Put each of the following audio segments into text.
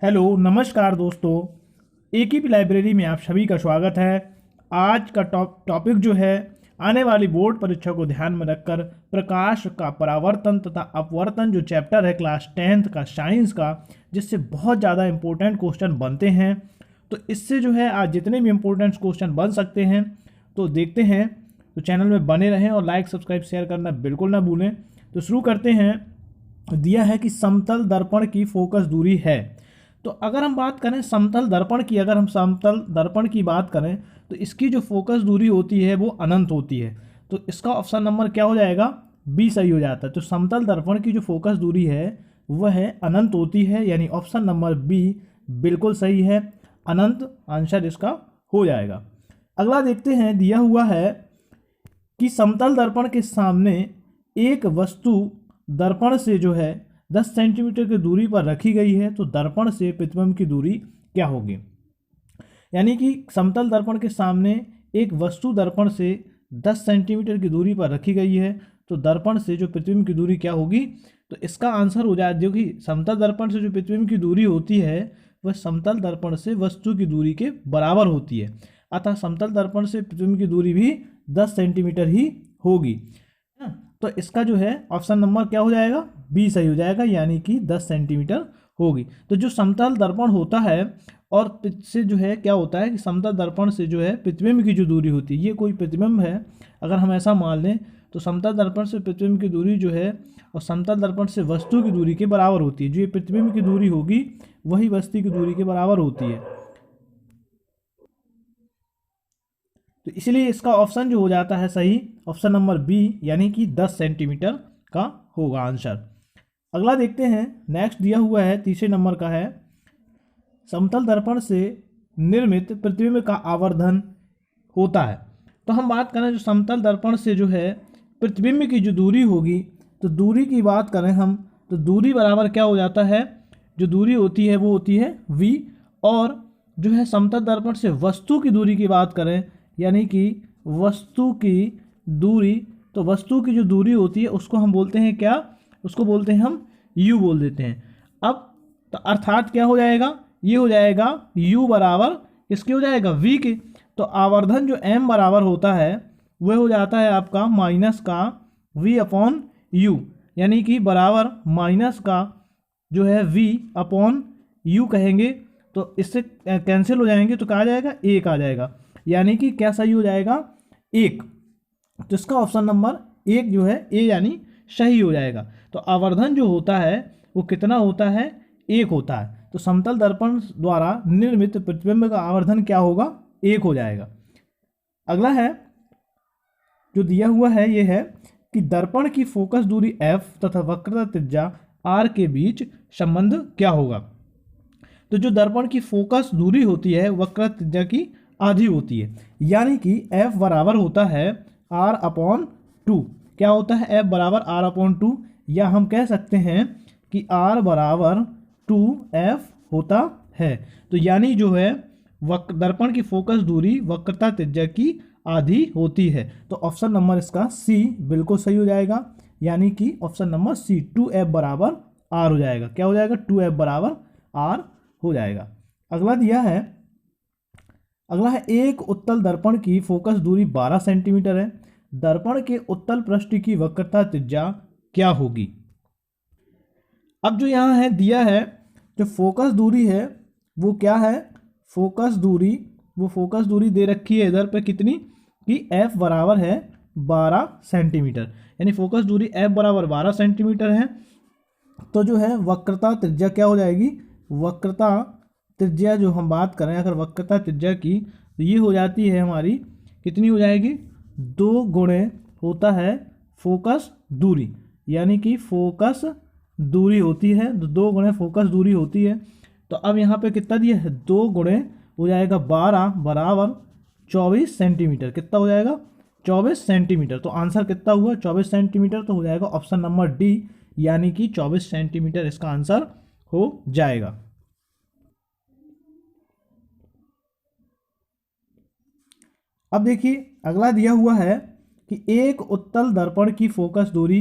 Hello नमस्कार दोस्तों। एक ही लाइब्रेरी में आप सभी का स्वागत है। आज का टॉपिक जो है आने वाली बोर्ड परीक्षा को ध्यान में रखकर प्रकाश का परावर्तन तथा अपवर्तन जो चैप्टर है क्लास 10th का साइंस का, जिससे बहुत ज़्यादा इंपॉर्टेंट क्वेश्चन बनते हैं। तो इससे जो है आज जितने भी इंपॉर्टेंट क्वेश्चन बन सकते हैं तो देखते हैं। तो चैनल में बने रहें और लाइक सब्सक्राइब शेयर करना बिल्कुल ना भूलें। तो शुरू करते हैं। दिया है कि समतल दर्पण की फोकस दूरी है। तो अगर हम बात करें समतल दर्पण की, अगर हम समतल दर्पण की बात करें तो इसकी जो फोकस दूरी होती है वो अनंत होती है। तो इसका ऑप्शन नंबर क्या हो जाएगा? बी सही हो जाता है। तो समतल दर्पण की जो फोकस दूरी है वह है अनंत होती है, यानी ऑप्शन नंबर बी बिल्कुल सही है। अनंत आंसर इसका हो जाएगा। अगला देखते हैं। दिया हुआ है कि समतल दर्पण के सामने एक वस्तु दर्पण से जो है 10 सेंटीमीटर की दूरी पर रखी गई है, तो दर्पण से प्रतिबिंब की दूरी क्या होगी? यानी कि समतल दर्पण के सामने एक वस्तु दर्पण से 10 सेंटीमीटर की दूरी पर रखी गई है, तो दर्पण से जो प्रतिबिंब की दूरी क्या होगी? तो इसका आंसर हो जाए, जो कि समतल दर्पण से जो प्रतिबिंब की दूरी होती है वह समतल दर्पण से वस्तु की दूरी के बराबर होती है। अतः समतल दर्पण से प्रतिबिंब की दूरी भी 10 सेंटीमीटर ही होगी। तो इसका जो है ऑप्शन नंबर क्या हो जाएगा? बी सही हो जाएगा, यानी कि 10 सेंटीमीटर होगी। तो जो समतल दर्पण होता है और से जो है क्या होता है कि समतल दर्पण से जो है प्रतिबिंब की जो दूरी होती है, ये कोई प्रतिबिंब है अगर हम ऐसा मान लें, तो समतल दर्पण से प्रतिबिंब की दूरी जो है और समतल दर्पण से वस्तु की दूरी के बराबर होती है। जो ये प्रतिबिंब की दूरी होगी वही वस्तु की दूरी के बराबर होती है। तो इसलिए इसका ऑप्शन जो हो जाता है सही, ऑप्शन नंबर बी, यानी कि 10 सेंटीमीटर का होगा आंसर। अगला देखते हैं। नेक्स्ट दिया हुआ है तीसरे नंबर का है, समतल दर्पण से निर्मित प्रतिबिंब का आवर्धन होता है। तो हम बात करें जो समतल दर्पण से जो है प्रतिबिंब की जो दूरी होगी, तो दूरी की बात करें हम तो दूरी बराबर क्या हो जाता है? जो दूरी होती है वो होती है v। और जो है समतल दर्पण से वस्तु की दूरी की बात करें, यानी कि वस्तु की दूरी, तो वस्तु की जो दूरी होती है उसको हम बोलते हैं क्या? उसको बोलते हैं हम u बोल देते हैं। अब तो अर्थात क्या हो जाएगा? ये हो जाएगा u बराबर इसके हो जाएगा v के। तो आवर्धन जो m बराबर होता है वह हो जाता है आपका माइनस का v अपॉन u, यानी कि बराबर माइनस का जो है v अपॉन u कहेंगे तो इससे कैंसिल हो जाएंगे, तो कहा आ जाएगा एक आ जाएगा, यानी कि क्या सही हो जाएगा? एक। तो इसका ऑप्शन नंबर एक जो है ए यानी सही हो जाएगा। तो आवर्धन जो होता है वो कितना होता है? एक होता है। तो समतल दर्पण द्वारा निर्मित प्रतिबिंब का आवर्धन क्या होगा? एक हो जाएगा। अगला है जो दिया हुआ है ये है कि दर्पण की फोकस दूरी f तथा वक्रता त्रिज्या r के बीच संबंध क्या होगा? तो जो दर्पण की फोकस दूरी होती है वक्रता त्रिज्या की आधी होती है, यानी कि f बराबर होता है r अपॉन 2। क्या होता है? f बराबर r अपॉन 2, या हम कह सकते हैं कि r बराबर 2f होता है। तो यानी जो है दर्पण की फोकस दूरी वक्रता त्रिज्या की आधी होती है। तो ऑप्शन नंबर इसका सी बिल्कुल सही हो जाएगा, यानी कि ऑप्शन नंबर सी 2f बराबर r हो जाएगा। क्या हो जाएगा? 2f बराबर r हो जाएगा। अगला दिया है, अगला है एक उत्तल दर्पण की फोकस दूरी 12 सेंटीमीटर है। दर्पण के उत्तल पृष्ठ की वक्रता त्रिज्या क्या होगी? अब जो यहाँ है दिया है जो फोकस दूरी है वो क्या है? फोकस दूरी दे रखी है इधर पे कितनी कि f बराबर है 12 सेंटीमीटर, यानी फोकस दूरी f बराबर 12 सेंटीमीटर है। तो जो है वक्रता त्रिज्या क्या हो जाएगी? वक्रता त्रिज्या जो हम बात करें अगर वक्रता त्रिज्या की, तो ये हो जाती है हमारी कितनी हो जाएगी? 2 गुणे होता है फोकस दूरी, यानी कि फोकस दूरी होती है तो 2 गुणे फोकस दूरी होती है। तो अब यहाँ पे कितना दिया है? 2 गुणे हो जाएगा 12 बराबर 24 सेंटीमीटर। कितना हो जाएगा? 24 सेंटीमीटर। तो आंसर कितना हुआ? 24 सेंटीमीटर। तो हो जाएगा ऑप्शन नंबर डी, यानी कि 24 सेंटीमीटर इसका आंसर हो जाएगा। अब देखिए अगला दिया हुआ है कि एक उत्तल दर्पण की फोकस दूरी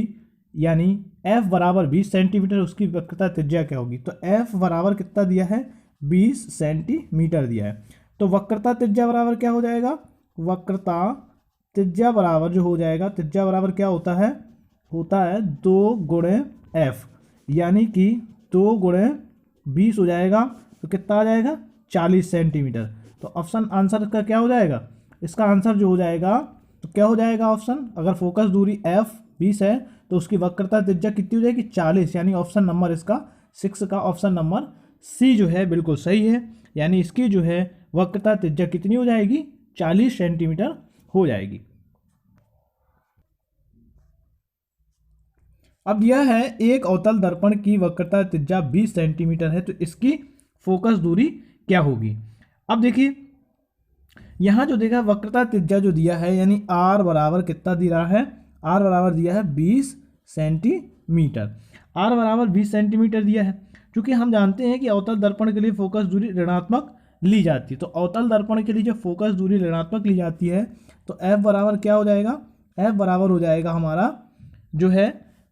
यानी f बराबर 20 सेंटीमीटर, उसकी वक्रता त्रिज्या क्या होगी? तो f बराबर कितना दिया है? 20 सेंटीमीटर दिया है। तो वक्रता त्रिज्या बराबर क्या हो जाएगा? वक्रता त्रिज्या बराबर जो हो जाएगा, त्रिज्या बराबर क्या होता है? होता है 2 गुणे f, यानी कि 2 गुणे 20 हो जाएगा, तो कितना आ जाएगा? 40 सेंटीमीटर। तो ऑप्शन आंसर का क्या हो जाएगा? इसका आंसर जो हो जाएगा, तो क्या हो जाएगा ऑप्शन? अगर फोकस दूरी f 20 है तो उसकी वक्रता त्रिज्या कितनी हो जाएगी? 40, यानी ऑप्शन नंबर इसका 6 का ऑप्शन नंबर सी जो है बिल्कुल सही है। यानी इसकी जो है वक्रता त्रिज्या कितनी हो जाएगी? 40 सेंटीमीटर हो जाएगी। अब यह है एक अवतल दर्पण की वक्रता त्रिज्या 20 सेंटीमीटर है, तो इसकी फोकस दूरी क्या होगी? अब देखिए यहां जो देखा वक्रता त्रिज्या जो दिया है, यानी r बराबर कितना दिया है? r बराबर दिया है 20 सेंटीमीटर। r बराबर 20 सेंटीमीटर दिया है। क्योंकि हम जानते हैं कि अवतल दर्पण के लिए फोकस दूरी ऋणात्मक ली जाती है, तो अवतल दर्पण के लिए जो फोकस दूरी ऋणात्मक ली जाती है, तो f बराबर क्या हो जाएगा? f बराबर हो जाएगा हमारा जो है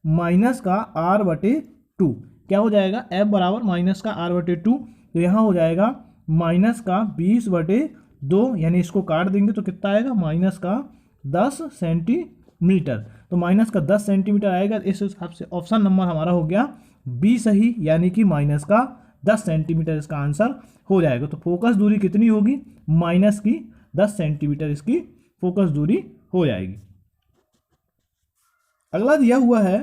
माइनस का r/2। क्या हो जाएगा? f बराबर माइनस का r/2। तो यहाँ हो जाएगा माइनस का 20/2, यानी इसको काट देंगे तो कितना आएगा? माइनस का 10 सेंटीमीटर। तो माइनस का 10 सेंटीमीटर आएगा। इस हिसाब से ऑप्शन नंबर हमारा हो गया बी सही, यानी कि माइनस का 10 सेंटीमीटर इसका आंसर हो जाएगा। तो फोकस दूरी कितनी होगी? माइनस की 10 सेंटीमीटर इसकी फोकस दूरी हो जाएगी। अगला दिया हुआ है,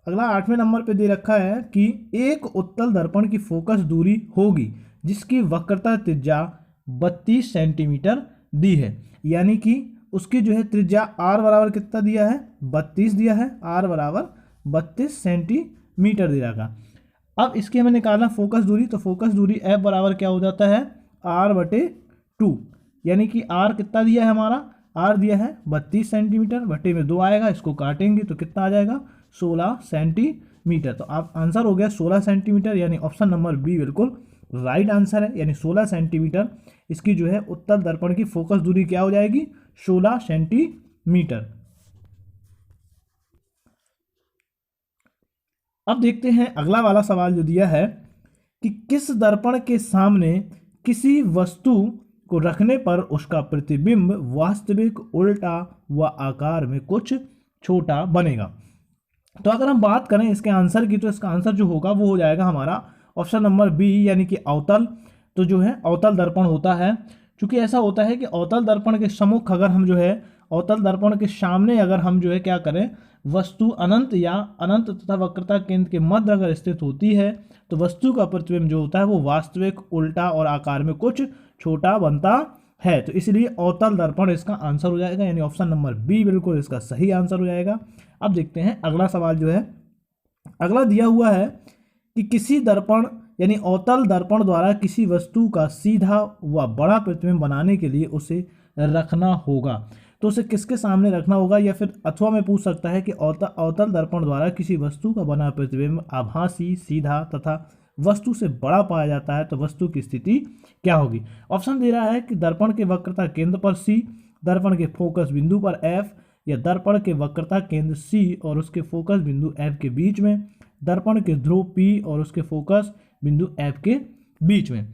अगला 8वें नंबर पे दे रखा है कि एक उत्तल दर्पण की फोकस दूरी होगी जिसकी वक्रता त्रिज्या 32 सेंटीमीटर दी है, यानी कि उसकी जो है त्रिज्या r बराबर कितना दिया है? 32 दिया है। r बराबर 32 सेंटीमीटर दिया था। अब इसकी हमें निकालना फोकस दूरी, तो फोकस दूरी f बराबर क्या हो जाता है? r/2, यानी कि r कितना दिया है हमारा? r दिया है 32 सेंटीमीटर, बटे में 2 आएगा, इसको काटेंगे तो कितना आ जाएगा? 16 सेंटीमीटर। तो आप आंसर हो गया 16 सेंटीमीटर, यानी ऑप्शन नंबर बी बिल्कुल राइट आंसर है। यानी 16 सेंटीमीटर इसकी जो है उत्तल दर्पण की फोकस दूरी क्या हो जाएगी? 16 सेंटीमीटर। अब देखते हैं अगला वाला सवाल जो दिया है कि किस दर्पण के सामने किसी वस्तु को रखने पर उसका प्रतिबिंब वास्तविक, उल्टा व आकार में कुछ छोटा बनेगा। तो अगर हम बात करें इसके आंसर की, तो इसका आंसर जो होगा वो हो जाएगा हमारा ऑप्शन नंबर बी, यानी कि अवतल। तो जो है अवतल दर्पण होता है, क्योंकि ऐसा होता है कि अवतल दर्पण के सम्मुख अगर हम जो है अवतल दर्पण के सामने अगर हम जो है क्या करें, वस्तु अनंत या अनंत तथा वक्रता केंद्र के मध्य अगर स्थित होती है, तो वस्तु का प्रतिबिंब जो होता है वो वास्तविक, उल्टा और आकार में कुछ छोटा बनता है। तो इसलिए अवतल दर्पण इसका आंसर हो जाएगा, यानी ऑप्शन नंबर बी बिल्कुल इसका सही आंसर हो जाएगा। अब देखते हैं अगला सवाल जो है, अगला दिया हुआ है कि किसी दर्पण यानी अवतल दर्पण द्वारा किसी वस्तु का सीधा व बड़ा प्रतिबिंब बनाने के लिए उसे रखना होगा। तो उसे किसके सामने रखना होगा, या फिर अथवा में पूछ सकता है कि अवतल दर्पण द्वारा किसी वस्तु का बना प्रतिबिंब आभासी, सीधा तथा वस्तु से बड़ा पाया जाता है, तो वस्तु की स्थिति क्या होगी? ऑप्शन दे रहा है कि दर्पण के वक्रता केंद्र पर सी, दर्पण के फोकस बिंदु पर एफ, या दर्पण के वक्रता केंद्र सी और उसके फोकस बिंदु एफ के बीच में, दर्पण के ध्रुव पी और उसके फोकस बिंदु एफ के बीच में।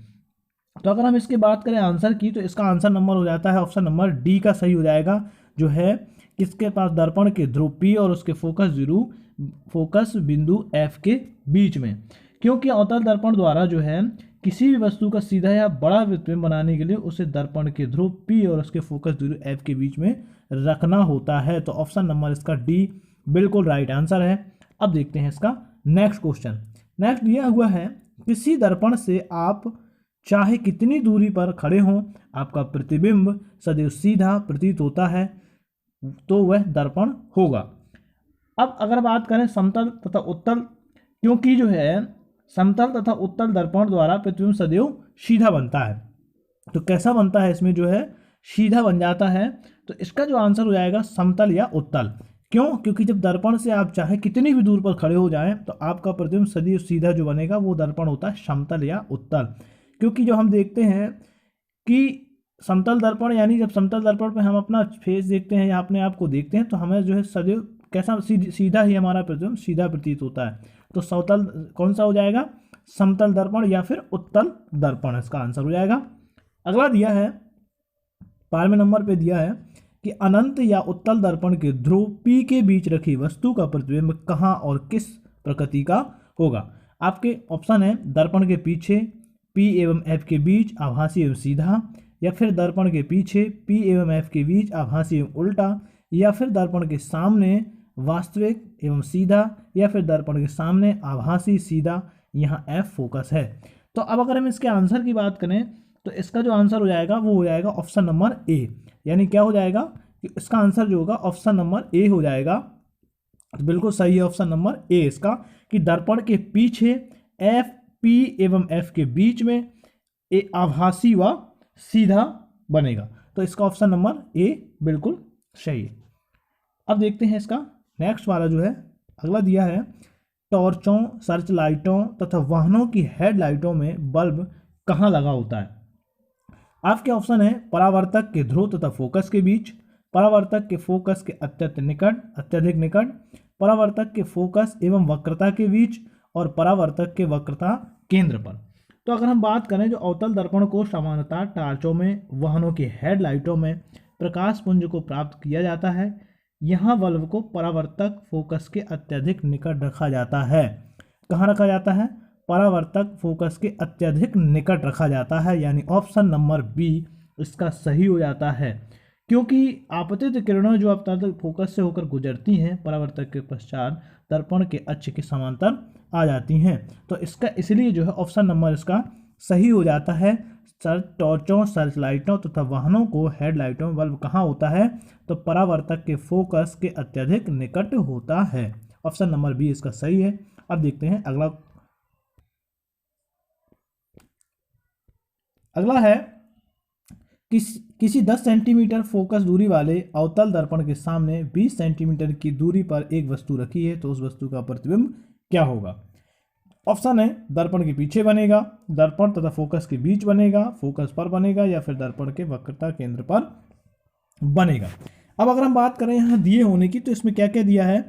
तो अगर हम इसकी बात करें आंसर की, तो इसका आंसर नंबर हो जाता है ऑप्शन नंबर डी का सही हो जाएगा, जो है किसके पास? दर्पण के ध्रुव पी और उसके फोकस बिंदु एफ के बीच में। क्योंकि अवतल दर्पण द्वारा जो है किसी भी वस्तु का सीधा या बड़ा प्रतिबिंब बनाने के लिए उसे दर्पण के ध्रुव पी और उसके फोकस बिंदु एफ के बीच में रखना होता है। तो ऑप्शन नंबर इसका डी बिल्कुल राइट आंसर है। अब देखते हैं इसका नेक्स्ट क्वेश्चन। नेक्स्ट दिया हुआ है, किसी दर्पण से आप चाहे कितनी दूरी पर खड़े हों, आपका प्रतिबिंब सदैव सीधा प्रतीत होता है, तो वह दर्पण होगा। अब अगर बात करें समतल तथा उत्तल, क्योंकि जो है समतल तथा उत्तल दर्पण द्वारा प्रतिबिंब सदैव सीधा बनता है, तो कैसा बनता है? इसमें जो है सीधा बन जाता है। तो इसका जो आंसर हो जाएगा समतल या उत्तल। क्यों? क्योंकि जब दर्पण से आप चाहे कितनी भी दूर पर खड़े हो जाएं, तो आपका प्रतिबिंब सदैव सीधा जो बनेगा वो दर्पण होता है समतल या उत्तल। क्योंकि जो हम देखते हैं कि समतल दर्पण, यानी जब समतल दर्पण पे हम अपना फेस देखते हैं या अपने आप को देखते हैं, तो हमें जो है सदैव कैसा सीधा ही हमारा प्रतिबिंब सीधा प्रतीत होता है। तो समतल कौन सा हो जाएगा, समतल दर्पण या फिर उत्तल दर्पण इसका आंसर हो जाएगा। अगला दिया है 12वें नंबर पे दिया है कि अनंत या उत्तल दर्पण के ध्रुव P के बीच रखी वस्तु का प्रतिबिंब कहाँ और किस प्रकृति का होगा। आपके ऑप्शन है दर्पण के पीछे P एवं F के बीच आभासी एवं सीधा, या फिर दर्पण के पीछे P एवं F के बीच आभासी एवं उल्टा, या फिर दर्पण के सामने वास्तविक एवं सीधा, या फिर दर्पण के सामने आभासी सीधा। यहाँ F फोकस है। तो अब अगर हम इसके आंसर की बात करें तो इसका जो आंसर हो जाएगा वो हो जाएगा ऑप्शन नंबर ए, यानी क्या हो जाएगा कि इसका आंसर जो होगा ऑप्शन नंबर ए हो जाएगा। तो बिल्कुल सही है ऑप्शन नंबर ए इसका, कि दर्पण के पीछे F P एवं F के बीच में ए आभासी व सीधा बनेगा। तो इसका ऑप्शन नंबर ए बिल्कुल सही है। अब देखते हैं इसका नेक्स्ट वाला जो है, अगला दिया है टॉर्चों, सर्च लाइटों तथा वाहनों की हेडलाइटों में बल्ब कहाँ लगा होता है। आपके ऑप्शन है परावर्तक के ध्रुव तथा फोकस के बीच, परावर्तक के फोकस के अत्यधिक निकट, परावर्तक के फोकस एवं वक्रता के बीच, और परावर्तक के वक्रता केंद्र पर। तो अगर हम बात करें जो अवतल दर्पण को सामान्यतः टार्चों में, वाहनों की हेडलाइटों में प्रकाश पुंज को प्राप्त किया जाता है, यहाँ बल्ब को परावर्तक फोकस के अत्यधिक निकट रखा जाता है। कहाँ रखा जाता है, परावर्तक फोकस के अत्यधिक निकट रखा जाता है, यानी ऑप्शन नंबर बी इसका सही हो जाता है। क्योंकि आपतित किरणें जो अवतल फोकस से होकर गुजरती हैं परावर्तक के पश्चात दर्पण के अक्ष के समांतर आ जाती हैं। तो इसका इसलिए जो है ऑप्शन नंबर इसका सही हो जाता है। टॉर्चों, सर्च लाइटों तथा वाहनों को हेडलाइटों में बल्ब कहाँ होता है, तो परावर्तक के फोकस के अत्यधिक निकट होता है। ऑप्शन नंबर बी इसका सही है। अब देखते हैं अगला है किसी 10 सेंटीमीटर फोकस दूरी वाले अवतल दर्पण के सामने 20 सेंटीमीटर की दूरी पर एक वस्तु रखी है, तो उस वस्तु का प्रतिबिंब क्या होगा। ऑप्शन है दर्पण के पीछे बनेगा, दर्पण तथा फोकस के बीच बनेगा, फोकस पर बनेगा, या फिर दर्पण के वक्रता केंद्र पर बनेगा। अब अगर हम बात करें यहाँ दिए होने की, तो इसमें क्या क्या दिया है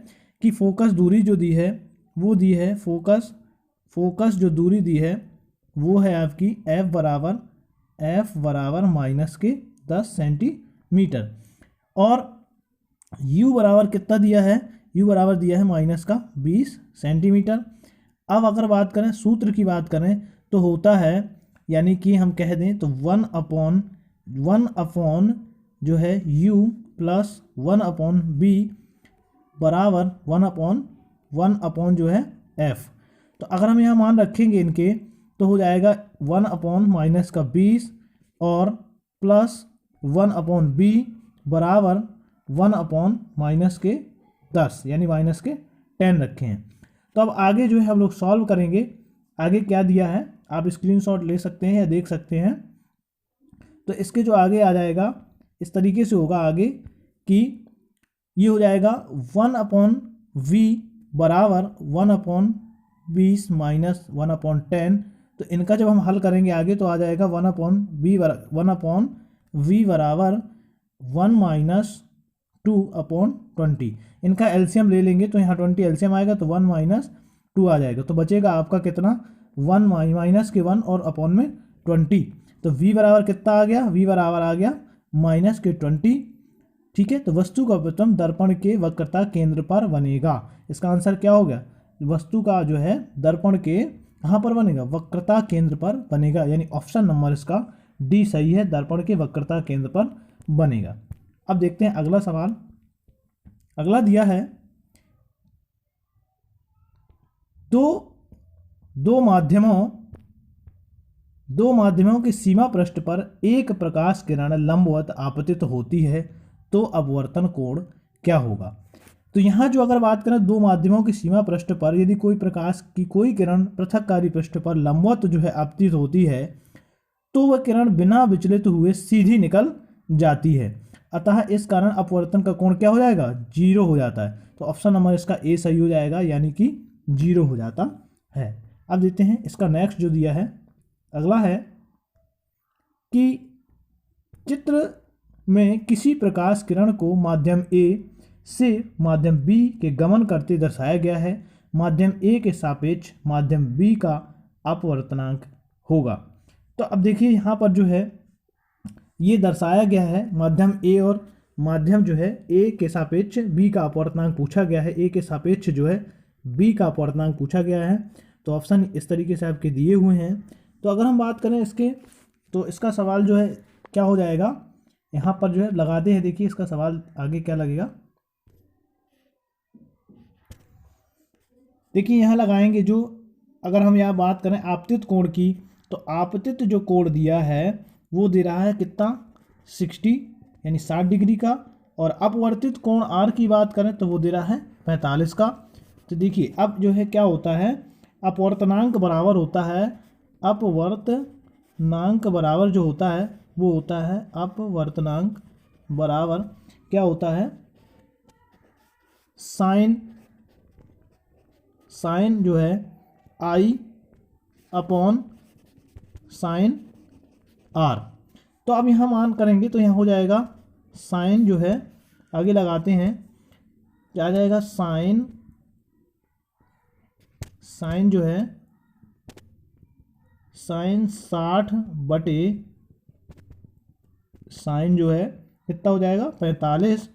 कि फोकस दूरी जो दी है वो दी है फोकस जो दूरी दी है वो है आपकी F बराबर माइनस के 10 सेंटीमीटर, और U बराबर कितना दिया है, U बराबर दिया है माइनस का 20 सेंटीमीटर। अब अगर बात करें सूत्र की बात करें तो होता है, यानी कि हम कह दें तो 1 अपॉन जो है U प्लस 1 अपॉन B बराबर 1 अपॉन जो है F। तो अगर हम यहाँ मान रखेंगे इनके तो हो जाएगा 1 अपॉन माइनस का 20 और प्लस 1 अपॉन B बराबर 1 अपॉन माइनस के 10, यानी माइनस के 10 रखे हैं। तो अब आगे जो है हम लोग सॉल्व करेंगे। आगे क्या दिया है आप स्क्रीनशॉट ले सकते हैं या देख सकते हैं। तो इसके जो आगे आ जाएगा इस तरीके से होगा आगे कि ये हो जाएगा 1 अपॉन V बराबर 1 अपॉन 20 माइनस 1 अपॉन 10। तो इनका जब हम हल करेंगे आगे तो आ जाएगा 1 अपॉन V बराबर 1 माइनस 2 अपॉन 20। इनका एलसीएम ले लेंगे तो यहाँ 20 एलसीएम आएगा तो 1 माइनस 2 आ जाएगा। तो बचेगा आपका कितना 1 माइनस के 1 और अपॉन में 20। तो V बराबर कितना आ गया, V बराबर आ गया माइनस के 20। ठीक है, तो वस्तु का प्रतिबिंब दर्पण के वक्रता केंद्र पर बनेगा। इसका आंसर क्या हो गया, वस्तु का जो है दर्पण के कहाँ पर बनेगा, वक्रता केंद्र पर बनेगा, यानी ऑप्शन नंबर इसका डी सही है, दर्पण के वक्रता केंद्र पर बनेगा। अब देखते हैं अगला सवाल। अगला दिया है दो माध्यमों के सीमा पृष्ठ पर एक प्रकाश किरण लंबवत आपतित होती है, तो अपवर्तन कोण क्या होगा। तो यहाँ जो अगर बात करें दो माध्यमों की सीमा पृष्ठ पर यदि कोई प्रकाश की कोई किरण पृथककारी पृष्ठ पर लंबवत जो है आपतित होती है, तो वह किरण बिना विचलित हुए सीधी निकल जाती है। अतः इस कारण अपवर्तन का कोण क्या हो जाएगा, 0 हो जाता है। तो ऑप्शन नंबर इसका ए सही हो जाएगा, यानी कि 0 हो जाता है। अब देखते हैं इसका नेक्स्ट जो दिया है अगला है कि चित्र में किसी प्रकाश किरण को माध्यम ए से माध्यम बी के गमन करते दर्शाया गया है। माध्यम ए के सापेक्ष माध्यम बी का अपवर्तनांक होगा। तो अब देखिए यहाँ पर जो है ये दर्शाया गया है माध्यम ए और माध्यम जो है ए के सापेक्ष बी का अपवर्तनांक पूछा गया है, ए के सापेक्ष जो है बी का अपवर्तनांक पूछा गया है। तो ऑप्शन इस तरीके से आपके दिए हुए हैं। तो अगर हम बात करें इसके, तो इसका सवाल जो है क्या हो जाएगा, यहाँ पर जो है लगाते हैं। देखिए इसका सवाल आगे क्या लगेगा, देखिए यहाँ लगाएंगे जो, अगर हम यहाँ बात करें आपतित कोण की, तो आपतित जो कोण दिया है वो दे रहा है कितना, 60 यानी 60 डिग्री का। और अपवर्तित कोण आर की बात करें तो वो दे रहा है 45 का। तो देखिए अब जो है क्या होता है, अपवर्तनांक बराबर होता है, अपवर्तनांक बराबर जो होता है वो होता है, अपवर्तनांक बराबर क्या होता है, साइन जो है आई अपॉन साइन आर। तो अब यहाँ मान करेंगे तो यहाँ हो जाएगा साइन जो है, आगे लगाते हैं क्या आ जाएगा, साइन जो है साइन 60 बटे साइन जो है कितना हो जाएगा 45,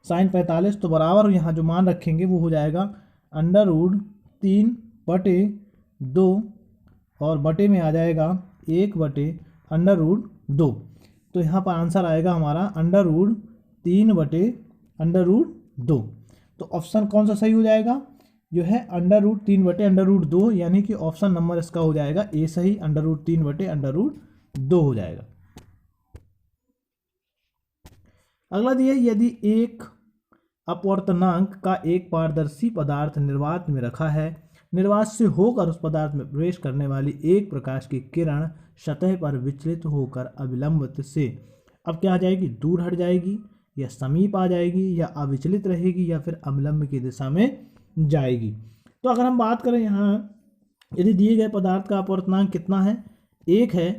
साइन 45। तो बराबर यहाँ जो मान रखेंगे वो हो जाएगा √3/2 और बटे में आ जाएगा 1/√2। तो यहाँ पर आंसर आएगा हमारा √3/√2। तो ऑप्शन कौन सा सही हो जाएगा, जो है √3/√2, यानी कि ऑप्शन नंबर इसका हो जाएगा ए सही, √3/√2 हो जाएगा। अगला दिया, यदि एक अपवर्तनांक का एक पारदर्शी पदार्थ निर्वात में रखा है, निर्वात से होकर उस पदार्थ में प्रवेश करने वाली एक प्रकाश की किरण सतह पर विचलित होकर अविलंबित से अब क्या आ जाएगी, दूर हट जाएगी, या समीप आ जाएगी, या अविचलित रहेगी, या फिर अवलंब की दिशा में जाएगी। तो अगर हम बात करें यहाँ, यदि दिए गए पदार्थ का अपवर्तनांक कितना है, 1 है,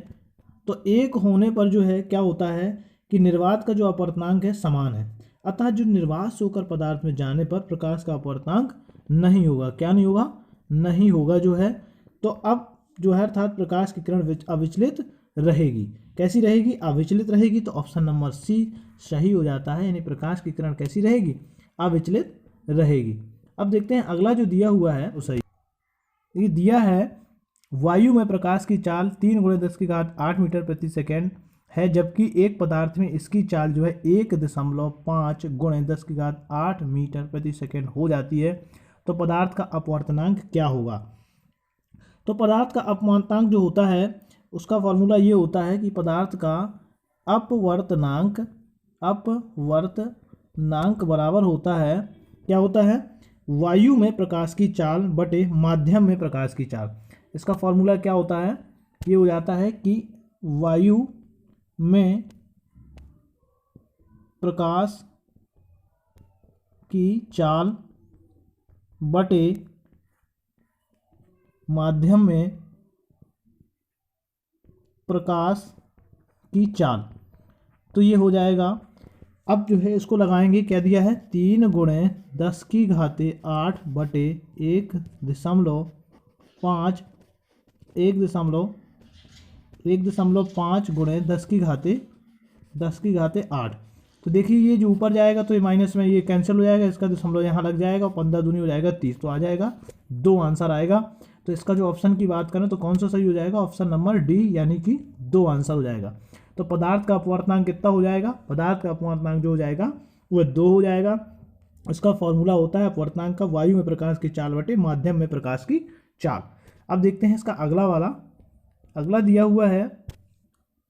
तो 1 होने पर जो है क्या होता है कि निर्वात का जो अपवर्तनांक है समान है, अतः जो निर्वात से होकर पदार्थ में जाने पर प्रकाश का अपवर्तनांक नहीं होगा। क्या नहीं होगा, नहीं होगा जो है। तो अब जो है अर्थात प्रकाश की किरण अविचलित रहेगी। कैसी रहेगी, अविचलित रहेगी। तो ऑप्शन नंबर सी सही हो जाता है, यानी प्रकाश की किरण कैसी रहेगी, अविचलित रहेगी। अब देखते हैं अगला जो दिया हुआ है वो सही, ये दिया है वायु में प्रकाश की चाल 3 × 10⁸ मीटर प्रति सेकेंड है, जबकि एक पदार्थ में इसकी चाल जो है 1.5 × 10⁸ मीटर प्रति सेकेंड हो जाती है। तो पदार्थ का अपवर्तनांक क्या होगा। तो पदार्थ का अपवर्तनांक जो होता है उसका फॉर्मूला ये होता है कि पदार्थ का अपवर्तनांक बराबर होता है, क्या होता है, वायु में प्रकाश की चाल बटे माध्यम में प्रकाश की चाल। इसका फॉर्मूला क्या होता है, ये हो जाता है कि वायु में प्रकाश की चाल बटे माध्यम में प्रकाश की चाल। तो ये हो जाएगा, अब जो है इसको लगाएंगे, क्या दिया है, 3 × 10⁸ बटे 1.5 × 10⁸। तो देखिए ये जो ऊपर जाएगा तो ये माइनस में ये कैंसिल हो जाएगा, इसका दशमलव यहाँ लग जाएगा, 15 दूनी हो जाएगा 30, तो आ जाएगा 2 आंसर आएगा। तो इसका जो ऑप्शन की बात करें तो कौन सा सही हो जाएगा, ऑप्शन नंबर डी, यानी कि 2 आंसर हो जाएगा। तो पदार्थ का अपवर्तनांक कितना हो जाएगा, पदार्थ का अपवर्तनांक जो हो जाएगा वह 2 हो जाएगा। उसका फॉर्मूला होता है अपवर्तनांक का वायु में प्रकाश की चाल बटे माध्यम में प्रकाश की चाल। अब देखते हैं इसका अगला वाला, अगला दिया हुआ है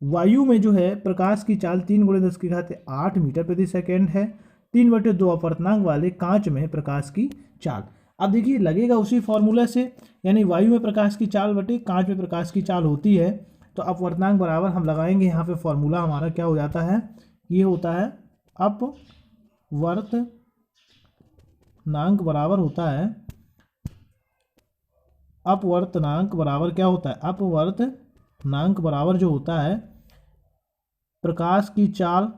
वायु में जो है प्रकाश की चाल 3 × 10⁸ मीटर प्रति सेकेंड है, 3/2 अपवर्तनांक वाले कांच में प्रकाश की चाल। अब देखिए लगेगा उसी फॉर्मूले से, यानी वायु में प्रकाश की चाल बटे कांच में प्रकाश की चाल होती है। तो अपवर्तनांक बराबर हम लगाएंगे, यहाँ पे फॉर्मूला हमारा क्या हो जाता है, ये होता है अपवर्तनांक बराबर होता है, अपवर्तनांक बराबर क्या होता है, अपवर्तनांक बराबर जो होता है प्रकाश की चाल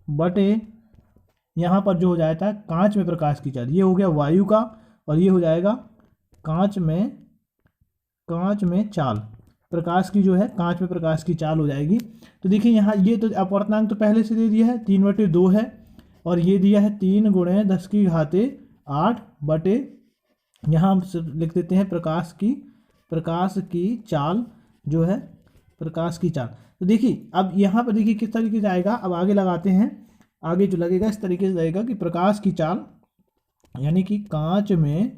बटे यहाँ पर जो हो जाता है कांच में प्रकाश की चाल, ये हो गया वायु का, और ये हो जाएगा कांच में चाल, प्रकाश की जो है कांच में प्रकाश की चाल हो जाएगी। तो देखिए यहाँ ये तो अपवर्तनांक तो पहले से दे दिया है 3/2 है, और ये दिया है 3 × 10⁸ यहाँ हम लिख देते हैं प्रकाश की चाल जो है, प्रकाश की चाल। तो देखिए अब यहाँ पर देखिए किस तरीके से आएगा, अब आगे लगाते हैं, आगे जो लगेगा इस तरीके से लगेगा कि प्रकाश की चाल यानी कि कांच में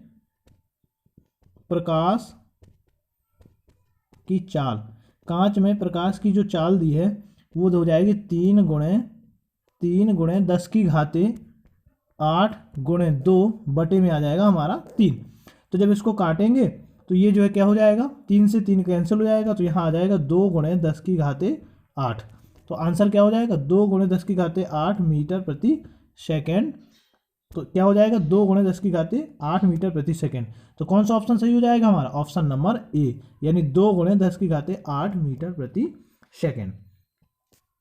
प्रकाश की चाल, कांच में प्रकाश की जो चाल दी है वो हो जाएगी 3 × 10⁸ में आ जाएगा हमारा 3। तो जब इसको काटेंगे तो ये जो है क्या हो जाएगा, 3 से 3 कैंसिल हो जाएगा, तो यहाँ आ जाएगा 2 × 10⁸। तो आंसर क्या हो जाएगा 2 × 10⁸ मीटर प्रति सेकेंड। तो क्या हो जाएगा 2 × 10⁸ मीटर प्रति सेकेंड। तो कौन सा ऑप्शन सही हो जाएगा हमारा, ऑप्शन नंबर ए, यानी 2 × 10⁸ मीटर प्रति सेकेंड।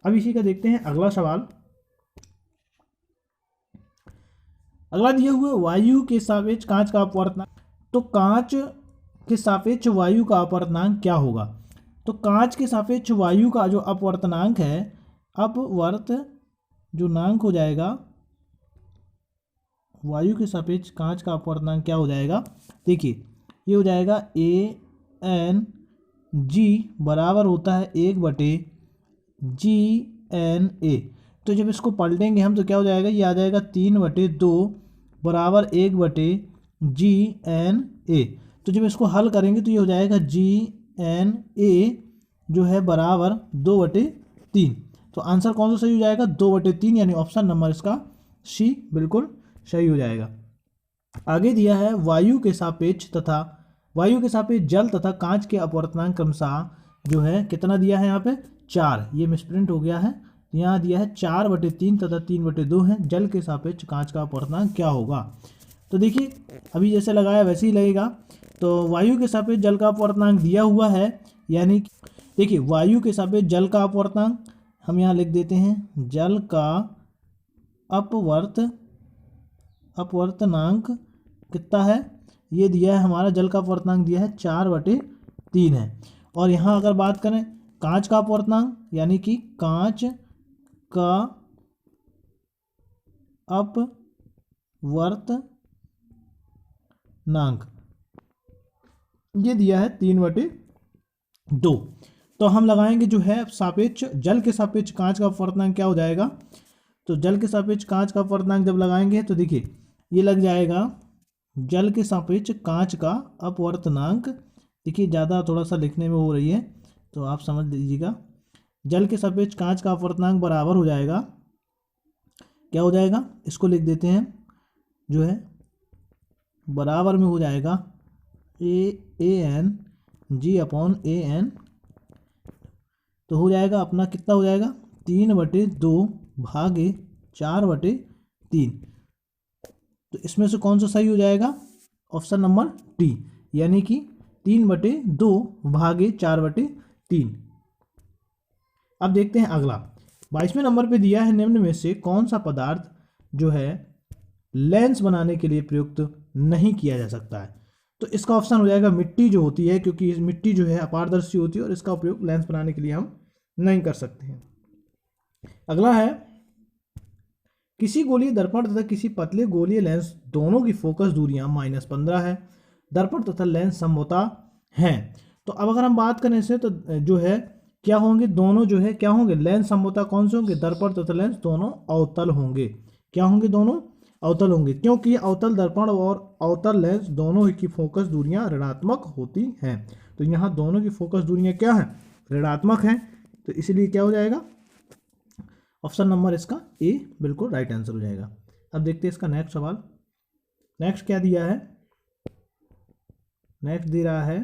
अब इसी का देखते हैं अगला सवाल। अगला दिया हुआ वायु के सापेक्ष कांच का अपवर्तनांक, तो कांच के सापेक्ष वायु का अपवर्तनांक क्या होगा। तो कांच के सापेक्ष वायु का जो अपवर्तनांक है, अपवर्त जो नांक हो जाएगा, वायु के सापेक्ष कांच का अपवर्तनांक क्या हो जाएगा, देखिए ये हो जाएगा ANG बराबर होता है 1/GNA। तो जब इसको पलटेंगे हम तो क्या हो जाएगा, ये आ जाएगा 3/2 बराबर 1/GNA। तो जब इसको हल करेंगे तो ये हो जाएगा GNA जो है बराबर 2/3। तो आंसर कौन सा सही हो जाएगा 2/3, यानी ऑप्शन नंबर इसका सी बिल्कुल सही हो जाएगा। आगे दिया है वायु के सापेक्ष जल तथा कांच के अपवर्तनांक क्रमशः जो है कितना दिया है यहाँ पे 4, ये मिसप्रिंट हो गया है, यहाँ दिया है 4/3 तथा 3/2 है। जल के सापेक्ष कांच का अपवर्तनांक क्या होगा। तो देखिए अभी जैसे लगाया वैसे ही लगेगा। तो वायु के सापेक्ष जल का अपवर्तनांक दिया हुआ है, यानी देखिए वायु के सापेक्ष जल का अपवर्तनांक हम यहाँ लिख देते हैं, जल का अपवर्तनांक कितना है, ये दिया है हमारा, जल का अपवर्तनांक दिया है 4/3 है। और यहाँ अगर बात करें कांच का अपवर्तनांक, यानी कि कांच का अपवर्तनांक ये दिया है 3/2। तो हम लगाएंगे जो है सापेक्ष जल के सापेक्ष कांच का अपवर्तनांक क्या हो जाएगा। तो जल के सापेक्ष कांच का अपवर्तनांक जब लगाएंगे तो देखिए ये लग जाएगा जल के सापेक्ष कांच का अपवर्तनांक, देखिए ज़्यादा थोड़ा सा लिखने में हो रही है तो आप समझ लीजिएगा। जल के सापेक्ष कांच का अपवर्तनांक बराबर हो जाएगा, क्या हो जाएगा, इसको लिख देते हैं जो है बराबर में हो जाएगा ANG/AN। तो हो जाएगा अपना कितना हो जाएगा 3/2 भागे 4/3। तो इसमें से कौन सा सही हो जाएगा, ऑप्शन नंबर डी, यानी कि 3/2 भागे 4/3। अब देखते हैं अगला 22वें नंबर पे दिया है निम्न में से कौन सा पदार्थ जो है लेंस बनाने के लिए प्रयुक्त नहीं किया जा सकता है। तो इसका ऑप्शन हो जाएगा मिट्टी जो होती है, क्योंकि मिट्टी जो है अपारदर्शी होती है और इसका उपयोग लेंस बनाने के लिए हम नहीं कर सकते हैं। अगला है किसी गोलीय दर्पण तथा किसी पतले गोलीय लेंस दोनों की फोकस दूरियां -15 है, दर्पण तथा लेंस समोता हैं। तो अब अगर हम बात करें इससे तो जो है क्या होंगे, दोनों जो है क्या होंगे, लेंस समोता कौन से होंगे, दर्पण तथा लेंस दोनों अवतल होंगे। क्या होंगे, दोनों अवतल होंगे, क्योंकि अवतल दर्पण और अवतल लेंस दोनों की फोकस दूरियां ऋणात्मक होती हैं। तो यहाँ दोनों की फोकस दूरियां क्या हैं, ऋणात्मक हैं। तो इसलिए क्या हो जाएगा, ऑप्शन नंबर इसका ए बिल्कुल राइट आंसर हो जाएगा। अब देखते हैं इसका नेक्स्ट सवाल। नेक्स्ट क्या दिया है, नेक्स्ट दे रहा है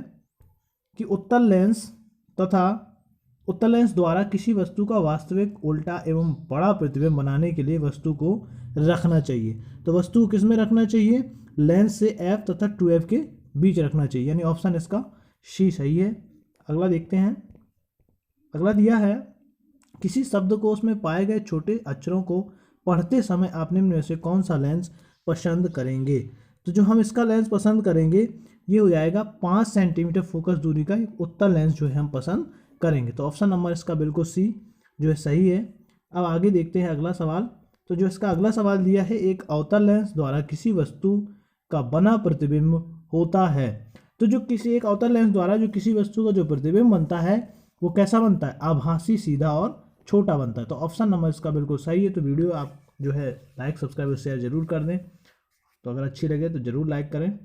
कि उत्तल लेंस द्वारा किसी वस्तु का वास्तविक उल्टा एवं बड़ा प्रतिबिंब बनाने के लिए वस्तु को रखना चाहिए। तो वस्तु को किस में रखना चाहिए, लेंस से f तथा 2f के बीच रखना चाहिए, यानी ऑप्शन इसका सी सही है। अगला देखते हैं। अगला दिया है किसी शब्द को उसमें पाए गए छोटे अक्षरों को पढ़ते समय आप निम्न में से कौन सा लेंस पसंद करेंगे। तो जो हम इसका लेंस पसंद करेंगे ये हो जाएगा 5 सेंटीमीटर फोकस दूरी का एक उत्तल लेंस जो है हम पसंद करेंगे। तो ऑप्शन नंबर इसका बिल्कुल सी जो है सही है। अब आगे देखते हैं अगला सवाल। तो जो इसका अगला सवाल दिया है, एक अवतल लेंस द्वारा किसी वस्तु का बना प्रतिबिंब होता है। तो जो किसी एक अवतल लेंस द्वारा जो किसी वस्तु का जो प्रतिबिंब बनता है वो कैसा बनता है, आभासी, सीधा और छोटा बनता है। तो ऑप्शन नंबर इसका बिल्कुल सही है। तो वीडियो आप जो है लाइक, सब्सक्राइब और शेयर जरूर कर दें। तो अगर अच्छी लगे तो ज़रूर लाइक करें।